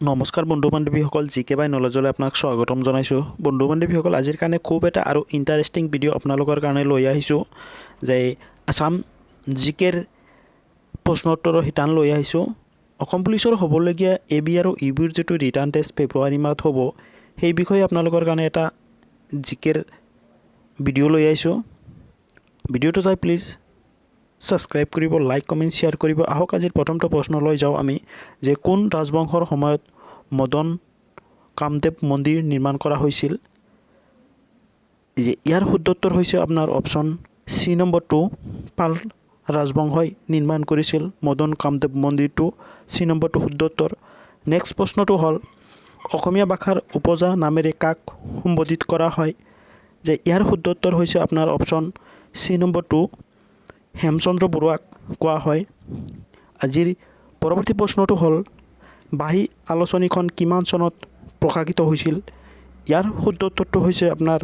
নমস্কাৰ বন্ধু বান্ধৱীসকল জিকে বাই নলেজলৈ আপোনাক স্বাগতম জনাইছোঁ। বন্ধু বান্ধৱীসকল আজিৰ কাৰণে খুব এটা আৰু ইণ্টাৰেষ্টিং ভিডিঅ' আপোনালোকৰ কাৰণে লৈ আহিছোঁ যে আসাম জিকেৰ প্ৰশ্নোত্তৰৰ শিতান লৈ আহিছোঁ। অসম পুলিচৰ হ'বলগীয়া এবি আৰু ইউবিৰ যিটো ৰিটাৰ্ণ টেষ্ট ফেব্ৰুৱাৰী মাহত হ'ব সেই বিষয়ে আপোনালোকৰ কাৰণে এটা জিকেৰ ভিডিঅ' লৈ আহিছোঁ। ভিডিঅ'টো চাই প্লিজ সাবস্ক্ৰাইব কৰিব, লাইক কমেণ্ট শ্বেয়াৰ কৰিব। আহক আজিৰ প্ৰথমটো প্ৰশ্নলৈ যাওঁ আমি যে কোন ৰাজবংশৰ সময়ত মদন কামদেৱ মন্দিৰ নিৰ্মাণ কৰা হৈছিল। যে ইয়াৰ শুদ্ধ উত্তৰ হৈছে আপোনাৰ অপশ্যন চি নম্বৰ 2 পাল ৰাজবংশই নিৰ্মাণ কৰিছিল মদন কামদেৱ মন্দিৰটো। চি নম্বৰ 2 শুদ্ধ উত্তৰ। নেক্সট প্ৰশ্নটো হ'ল অসমীয়া ভাষাৰ উপজা নামেৰে কাক সম্বোধিত কৰা হয়। যে ইয়াৰ শুদ্ধ উত্তৰ হৈছে আপোনাৰ অপশ্যন চি নম্বৰ 2 হেমচন্দ্ৰ বৰুৱাক কোৱা হয়। আজিৰ পৰৱৰ্তী প্ৰশ্নটো হ'ল বাহী আলোচনীখন কিমান চনত প্ৰকাশিত হৈছিল। ইয়াৰ শুদ্ধ উত্তৰটো হৈছে আপোনাৰ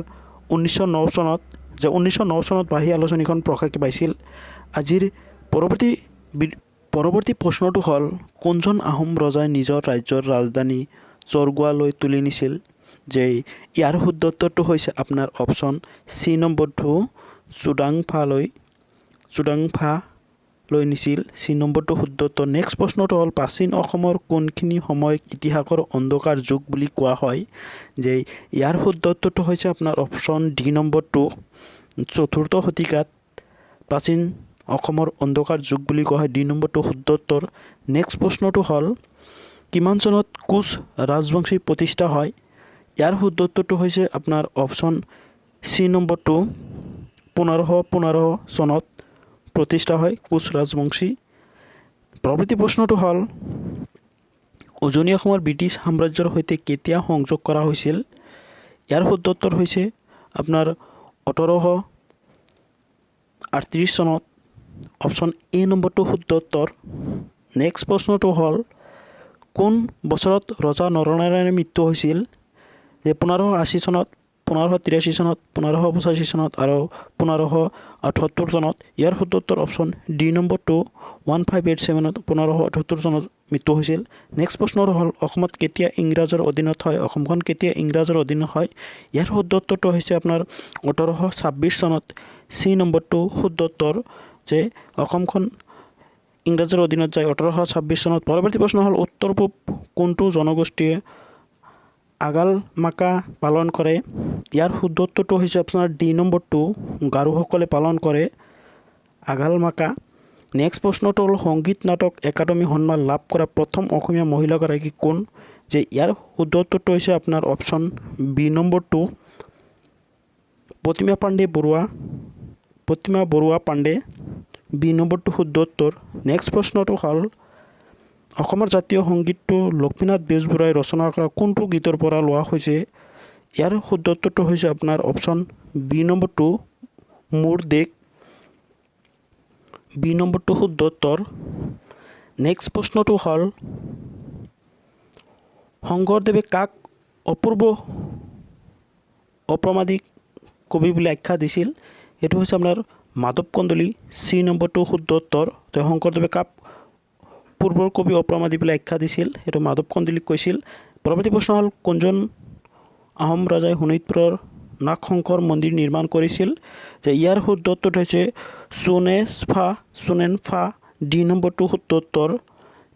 1909 চনত। যে 1909 চনত বাহী আলোচনীখন প্ৰকাশ পাইছিল। আজিৰ পৰৱৰ্তী প্ৰশ্নটো হ'ল কোনজন আহোম ৰজাই নিজৰ ৰাজ্যৰ ৰাজধানী চৰগুৱালৈ তুলি নিছিল। যে ইয়াৰ শুদ্ধ উত্তৰটো হৈছে আপোনাৰ অপশ্যন চি নম্বৰ 2 চুডাংফালৈ নিছিল। চি নম্বৰটো শুদ্ধ উত্তৰ। নেক্সট প্ৰশ্নটো হ'ল প্ৰাচীন অসমৰ কোনখিনি সময়ক ইতিহাসৰ অন্ধকাৰ যুগ বুলি কোৱা হয়। যে ইয়াৰ শুদ্ধ উত্তৰটো হৈছে আপোনাৰ অপশ্যন ডি নম্বৰ 2 চতুৰ্থ শতিকাত প্ৰাচীন অসমৰ অন্ধকাৰ যুগ বুলি কোৱা হয়। ডি নম্বৰটো শুদ্ধ উত্তৰ। নেক্সট প্ৰশ্নটো হ'ল কিমান চনত কোচ ৰাজবংশী প্ৰতিষ্ঠা হয়। ইয়াৰ শুদ্ধ উত্তৰটো হৈছে আপোনাৰ অপশ্যন চি নম্বৰ 2 1515 চনত প্ৰতিষ্ঠা হয় কোচ ৰাজবংশী। পৰৱৰ্তী প্ৰশ্নটো হ'ল উজনি অসমৰ ব্ৰিটিছ সাম্ৰাজ্যৰ সৈতে কেতিয়া সংযোগ কৰা হৈছিল। ইয়াৰ শুদ্ধ উত্তৰ হৈছে আপোনাৰ 1838 চনত। অপশ্যন এ নম্বৰটো শুদ্ধ উত্তৰ। নেক্সট প্ৰশ্নটো হ'ল কোন বছৰত ৰজা নৰনাৰায়ণৰ মৃত্যু হৈছিল। যে 1580 চনত, 1583 চনত, 1585 চনত আৰু 1578 চনত। ইয়াৰ শুদ্ধ উত্তৰ অপশ্যন ডি নম্বৰ 2 1587 1578 চনত মৃত্যু হৈছিল। নেক্সট প্ৰশ্নটো হ'ল অসমত কেতিয়া ইংৰাজৰ অধীনত হয়। অসমখন কেতিয়া ইংৰাজৰ অধীনত হয়। ইয়াৰ শুদ্ধ উত্তৰটো হৈছে আপোনাৰ 1826 চনত। চি নম্বৰটো শুদ্ধ উত্তৰ। যে অসমখন ইংৰাজৰ অধীনত যায় 1826 চনত। পৰৱৰ্তী প্ৰশ্ন হ'ল উত্তৰ পূব কোনটো জনগোষ্ঠীয়ে আগালমাকা পালন কৰে। ইয়াৰ শুদ্ধ উত্তৰটো হৈছে আপোনাৰ ডি নম্বৰ 2 গাৰোসকলে পালন কৰে আগালমাকা। নেক্সট প্ৰশ্নটো হ'ল সংগীত নাটক একাডেমী সন্মান লাভ কৰা প্ৰথম অসমীয়া মহিলাগৰাকী কোন। যে ইয়াৰ শুদ্ধ উত্তৰটো হৈছে আপোনাৰ অপশ্যন বি নম্বৰ 2 প্ৰতিমা বৰুৱা পাণ্ডে। বি নম্বৰটো শুদ্ধ উত্তৰ। নেক্সট প্ৰশ্নটো হ'ল অসমৰ জাতীয় সংগীতটো লক্ষ্মীনাথ বেজবৰুৱাই ৰচনা কৰা কোনটো গীতৰ পৰা লোৱা হৈছে। ইয়াৰ শুদ্ধ উত্তৰটো হৈছে আপোনাৰ অপশ্যন বি নম্বৰ 2 মোৰ দেশ। বি নম্বৰটো শুদ্ধ উত্তৰ। নেক্সট প্ৰশ্নটো হ'ল শংকৰদেৱে কাক অপ্ৰমাদিক কবি বুলি আখ্যা দিছিল। এইটো হৈছে আপোনাৰ মাধৱ কন্দলী। চি নম্বৰটো শুদ্ধ উত্তৰ। তেওঁ শংকৰদেৱে কাক পূৰ্বৰ কবি অপ্ৰমাদী বুলি আখ্যা দিছিল, সেইটো মাধৱ কন্দলীক কৈছিল। পৰৱৰ্তী প্ৰশ্ন হ'ল কোনজন আহোম ৰজাই শোণিতপুৰৰ নাগশংকৰ মন্দিৰ নিৰ্মাণ কৰিছিল। যে ইয়াৰ শুদ্ধ উত্তৰটো হৈছে চুনেনফা। ডি নম্বৰটো শুদ্ধ উত্তৰ।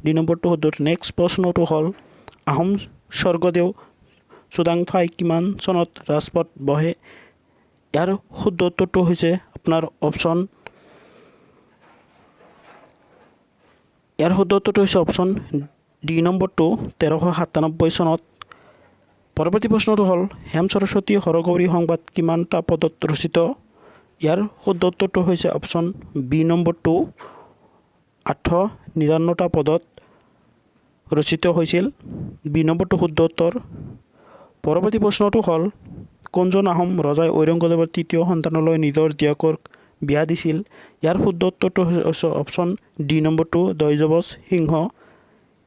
ডি নম্বৰটো শুদ্ধ উত্তৰ। নেক্সট প্ৰশ্নটো হ'ল আহোম স্বৰ্গদেউ চুডাংফাই কিমান চনত ৰাজপথ বহে। ইয়াৰ শুদ্ধ উত্তৰটো হৈছে আপোনাৰ অপশ্যন ডি নম্বৰটো 1397 চনত। পৰৱৰ্তী প্ৰশ্নটো হ'ল হেম সৰস্বতী হৰগৌৰী সংবাদ কিমানটা পদত ৰচিত। ইয়াৰ শুদ্ধ উত্তৰটো হৈছে অপশ্যন বি নম্বৰটো 899টা পদত ৰচিত হৈছিল। বি নম্বৰটো শুদ্ধ উত্তৰ। পৰৱৰ্তী প্ৰশ্নটো হ'ল কোনজন আহোম ৰজাই ঔৰংগজেবৰ তৃতীয় সন্তানলৈ নিজৰ জীয়েকক বিয়া দিছিল। ইয়াৰ শুদ্ধ উত্তৰটো হৈছে অপশ্যন ডি নম্বৰটো দৈজবজ সিংহ।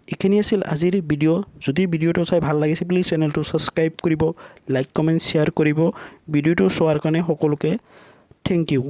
এইখিনি আছিল আজিৰ ভিডিঅ'। যদি ভিডিঅ'টো চাই ভাল লাগিছে প্লিজ চেনেলটো ছাবস্ক্ৰাইব কৰিব, লাইক কমেণ্ট শ্বেয়াৰ কৰিব। ভিডিঅ'টো চোৱাৰ কাৰণে সকলোকে থেংক ইউ।